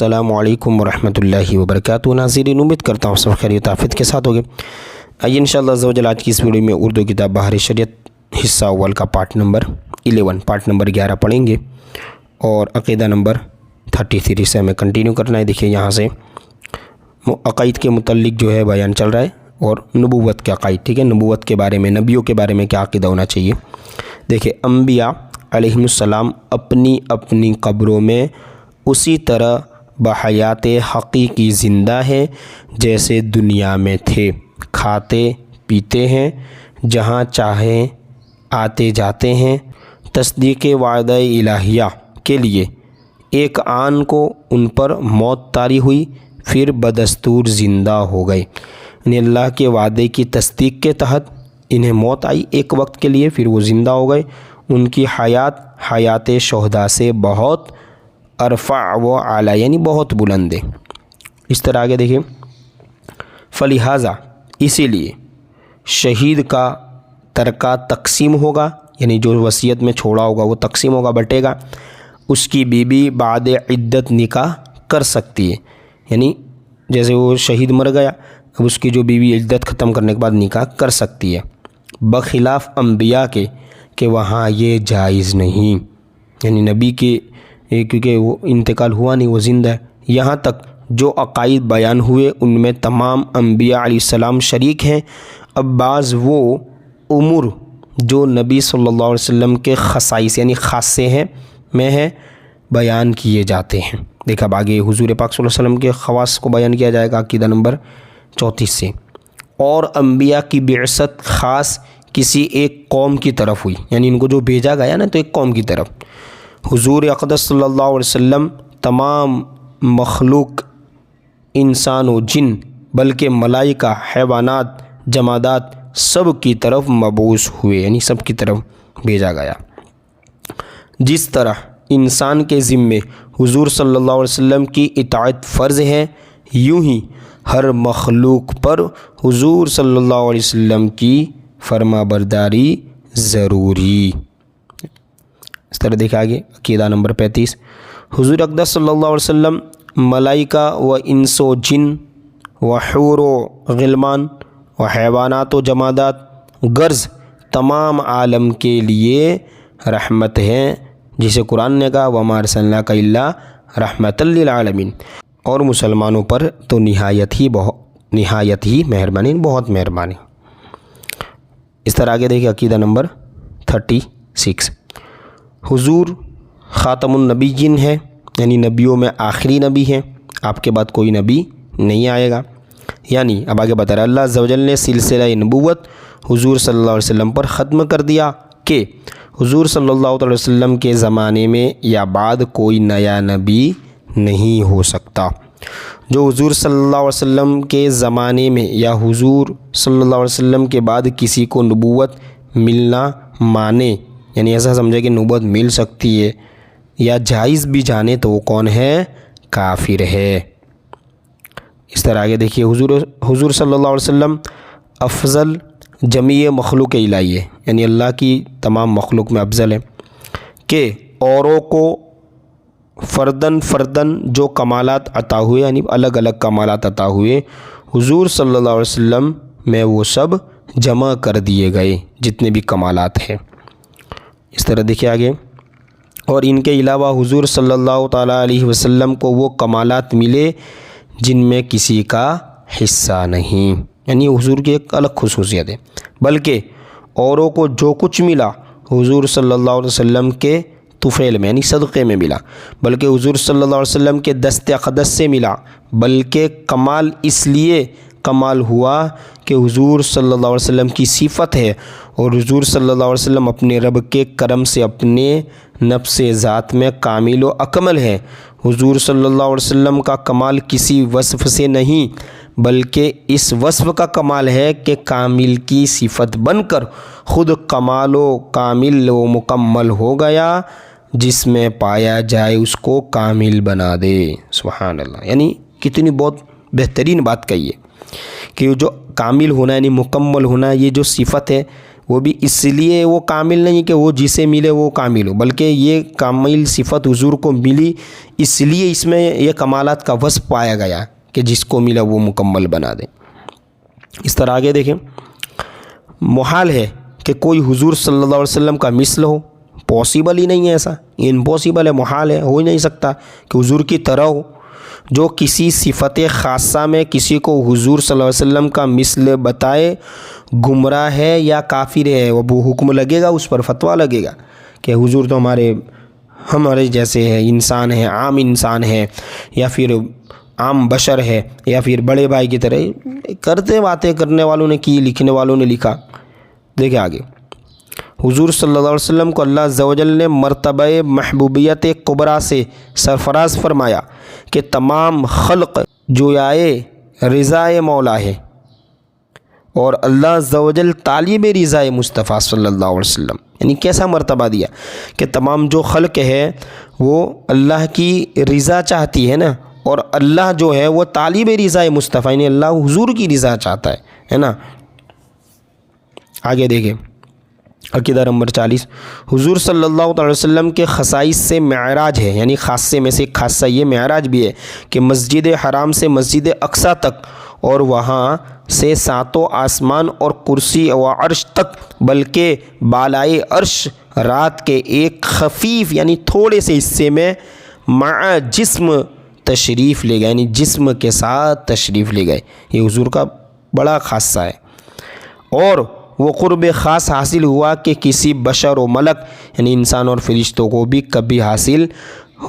السلام علیکم ورحمۃ اللہ وبرکاتہ۔ ناظرین، امید کرتا ہوں سب خیریت عافیت کے ساتھ ہوگے۔ آئیے انشاءاللہ عز و جل آج کی اس ویڈیو میں اردو کتاب بہار شریعت حصہ اول کا پارٹ نمبر 11 پڑھیں گے اور عقیدہ نمبر 33 سے ہمیں کنٹینیو کرنا ہے۔ دیکھیے یہاں سے عقائد کے متعلق جو ہے بیان چل رہا ہے اور نبوت کے عقائد، ٹھیک ہے، نبوت کے بارے میں، نبیوں کے بارے میں کیا عقیدہ ہونا چاہیے۔ دیکھیے انبیاء علیہ السلام اپنی اپنی قبروں میں اسی طرح بحیات حقیقی زندہ ہے جیسے دنیا میں تھے، کھاتے پیتے ہیں، جہاں چاہیں آتے جاتے ہیں۔ تصدیق وعدہ الہیہ کے لیے ایک آن کو ان پر موت طاری ہوئی، پھر بدستور زندہ ہو گئے، یعنی اللہ کے وعدے کی تصدیق کے تحت انہیں موت آئی ایک وقت کے لیے، پھر وہ زندہ ہو گئے۔ ان کی حیات شہداء سے بہت ارفع و اعلیٰ، یعنی بہت بلند ہے۔ اس طرح آگے دیکھیں، فلہذا اسی لیے شہید کا ترکہ تقسیم ہوگا، یعنی جو وصیت میں چھوڑا ہوگا وہ تقسیم ہوگا، بٹے گا۔ اس کی بیوی بعد عدت نکاح کر سکتی ہے، یعنی جیسے وہ شہید مر گیا، اب اس کی جو بیوی عدت ختم کرنے کے بعد نکاح کر سکتی ہے، بخلاف انبیاء کے کہ وہاں یہ جائز نہیں، یعنی نبی کے کیونکہ وہ انتقال ہوا نہیں، وہ زندہ ہے۔ یہاں تک جو عقائد بیان ہوئے ان میں تمام انبیاء علیہ السلام شریک ہیں۔ اب بعض وہ امور جو نبی صلی اللہ علیہ وسلم کے خصائص یعنی خاصے ہیں میں ہیں بیان کیے جاتے ہیں۔ دیکھا اب آگے حضور پاک صلی اللہ علیہ وسلم کے خواص کو بیان کیا جائے گا عقیدہ نمبر 34 سے۔ اور انبیاء کی بعثت خاص کسی ایک قوم کی طرف ہوئی، یعنی ان کو جو بھیجا گیا نا تو ایک قوم کی طرف۔ حضور اقدس صلی اللہ علیہ وسلم تمام مخلوق، انسان و جن، بلکہ ملائکہ، حیوانات، جمادات سب کی طرف مبعوث ہوئے، یعنی سب کی طرف بھیجا گیا۔ جس طرح انسان کے ذمے حضور صلی اللہ علیہ وسلم کی اطاعت فرض ہے، یوں ہی ہر مخلوق پر حضور صلی اللہ علیہ وسلم کی فرما برداری ضروری۔ اس طرح دیکھا آگے عقیدہ نمبر 35، حضور اقدس صلی اللہ علیہ وسلم ملائکہ و انس و جن و حور و غلمان و حیوانات و جمادات غرض تمام عالم کے لیے رحمت ہیں، جسے قرآن نے کہا وَمَا أَرْسَلْنَاكَ إِلَّا رَحْمَةً لِّلْعَالَمِينَ، اور مسلمانوں پر تو نہایت ہی مہربانی، بہت مہربانی۔ اس طرح آگے دیکھیں عقیدہ نمبر 36، حضور خاتم النبیین ہے، یعنی نبیوں میں آخری نبی ہیں، آپ کے بعد کوئی نبی نہیں آئے گا۔ یعنی اب آگے بتا رہا ہے اللہ عز و جل نے سلسلہ نبوت حضور صلی اللہ علیہ وسلم پر ختم کر دیا کہ حضور صلی اللہ علیہ وسلم کے زمانے میں یا بعد کوئی نیا نبی نہیں ہو سکتا۔ جو حضور صلی اللہ علیہ وسلم کے زمانے میں یا حضور صلی اللہ علیہ وسلم کے بعد کسی کو نبوت ملنا مانے، یعنی ایسا سمجھے کہ نبوت مل سکتی ہے یا جائز بھی جانے، تو وہ کون ہے؟ کافر ہے۔ اس طرح آگے دیکھیے حضور صلی اللہ علیہ وسلم افضل جمیع مخلوق الہی ہے، یعنی اللہ کی تمام مخلوق میں افضل ہے کہ اوروں کو فردن جو کمالات عطا ہوئے، یعنی الگ الگ کمالات عطا ہوئے، حضور صلی اللہ علیہ وسلم میں وہ سب جمع کر دیے گئے جتنے بھی کمالات ہیں۔ اس طرح دیکھیں آگے، اور ان کے علاوہ حضور صلی اللہ تعالیٰ علیہ وسلم کو وہ کمالات ملے جن میں کسی کا حصہ نہیں، یعنی حضور کی ایک الگ خصوصیت ہے، بلکہ اوروں کو جو کچھ ملا حضور صلی اللہ علیہ وسلم کے طفیل میں، یعنی صدقے میں ملا، بلکہ حضور صلی اللہ علیہ وسلم کے دست اقدس سے ملا، بلکہ کمال اس لیے کمال ہوا کہ حضور صلی اللہ علیہ وسلم کی صفت ہے، اور حضور صلی اللہ علیہ وسلم اپنے رب کے کرم سے اپنے نفس ذات میں کامل و اکمل ہے۔ حضور صلی اللہ علیہ وسلم کا کمال کسی وصف سے نہیں، بلکہ اس وصف کا کمال ہے کہ کامل کی صفت بن کر خود کمال و کامل و مکمل ہو گیا، جس میں پایا جائے اس کو کامل بنا دے۔ سبحان اللہ، یعنی کتنی بہت بہترین بات کہی ہے کہ جو کامل ہونا یعنی مکمل ہونا، یہ جو صفت ہے وہ بھی اس لیے وہ کامل نہیں کہ وہ جسے ملے وہ کامل ہو، بلکہ یہ کامل صفت حضور کو ملی اس لیے اس میں یہ کمالات کا وصف پایا گیا کہ جس کو ملا وہ مکمل بنا دے۔ اس طرح آگے دیکھیں، محال ہے کہ کوئی حضور صلی اللہ علیہ وسلم کا مثل ہو، پاسبل ہی نہیں ہے، ایسا امپاسبل ہے، محال ہے، ہو ہی نہیں سکتا کہ حضور کی طرح ہو۔ جو کسی صفت خاصہ میں کسی کو حضور صلی اللہ علیہ وسلم کا مثل بتائے گمراہ ہے یا کافر ہے، وہ حکم لگے گا، اس پر فتویٰ لگے گا کہ حضور تو ہمارے جیسے ہے، انسان ہے، عام انسان ہے، یا پھر عام بشر ہے، یا پھر بڑے بھائی کی طرح کرتے باتیں کرنے والوں نے کی، لکھنے والوں نے لکھا۔ دیکھیں آگے، حضور صلی اللہ علیہ وسلم کو اللہ عز و جل نے مرتبہ محبوبیت کبریٰ سے سرفراز فرمایا کہ تمام خلق جویائے رضائے مولا ہے، اور اللہ عز و جل طالب رضائے مصطفیٰ صلی اللہ علیہ وسلم، یعنی کیسا مرتبہ دیا کہ تمام جو خلق ہے وہ اللہ کی رضا چاہتی ہے نا، اور اللہ جو ہے وہ طالب رضائے مصطفیٰ، یعنی اللہ حضور کی رضا چاہتا ہے نا۔ آگے دیکھیں عقیدہ نمبر 40، حضور صلی اللہ علیہ وسلم کے خصائص سے معراج ہے، یعنی خاصے میں سے ایک خاصہ یہ معراج بھی ہے کہ مسجد حرام سے مسجد اقصیٰ تک، اور وہاں سے ساتوں آسمان اور کرسی و عرش تک، بلکہ بالائے عرش رات کے ایک خفیف یعنی تھوڑے سے حصے میں مع جسم تشریف لے گئے، یعنی جسم کے ساتھ تشریف لے گئے، یہ حضور کا بڑا خاصہ ہے۔ اور وہ قرب خاص حاصل ہوا کہ کسی بشر و ملک یعنی انسان اور فرشتوں کو بھی کبھی حاصل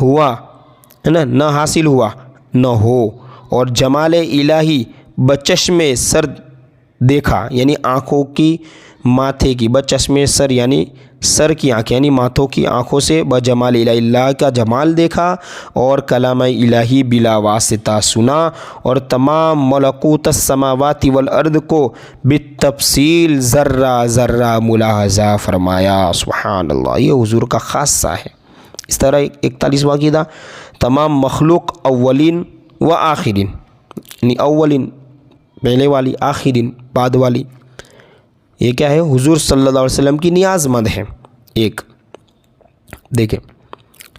ہوا ہے نا، نہ حاصل ہوا نہ ہو، اور جمال الہی بچشم سر دیکھا، یعنی آنکھوں کی ماتھے کی، بچشم سر یعنی سر کی آنکھ، یعنی ماتھوں کی آنکھوں سے بجمال الہی اللہ کا جمال دیکھا، اور کلام الہی بلا واسطہ سنا، اور تمام ملکوت السماوات والارض کو بالتفصیل ذرہ ذرہ ملاحظہ فرمایا۔ سبحان اللہ، یہ حضور کا خاصہ ہے۔ اس طرح 41واں عقیدہ، تمام مخلوق اولین و آخرین، یعنی اولین پہلے والی، آخرین بعد والی، یہ کیا ہے؟ حضور صلی اللہ علیہ وسلم کی نیاز مند ہے۔ ایک دیکھیں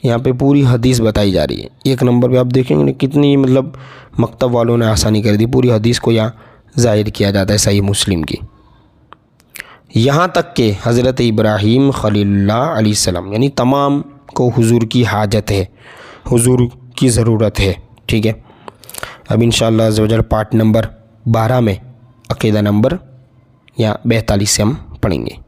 یہاں پہ پوری حدیث بتائی جا رہی ہے، ایک نمبر پہ آپ دیکھیں گے کتنی مکتب والوں نے آسانی کر دی، پوری حدیث کو یہاں ظاہر کیا جاتا ہے صحیح مسلم کی، یہاں تک کہ حضرت ابراہیم خلیل اللہ علیہ السلام، یعنی تمام کو حضور کی حاجت ہے، حضور کی ضرورت ہے۔ ٹھیک ہے، اب انشاءاللہ عز و جل پارٹ نمبر 12 میں عقیدہ نمبر 42 سے ہم پڑھیں گے۔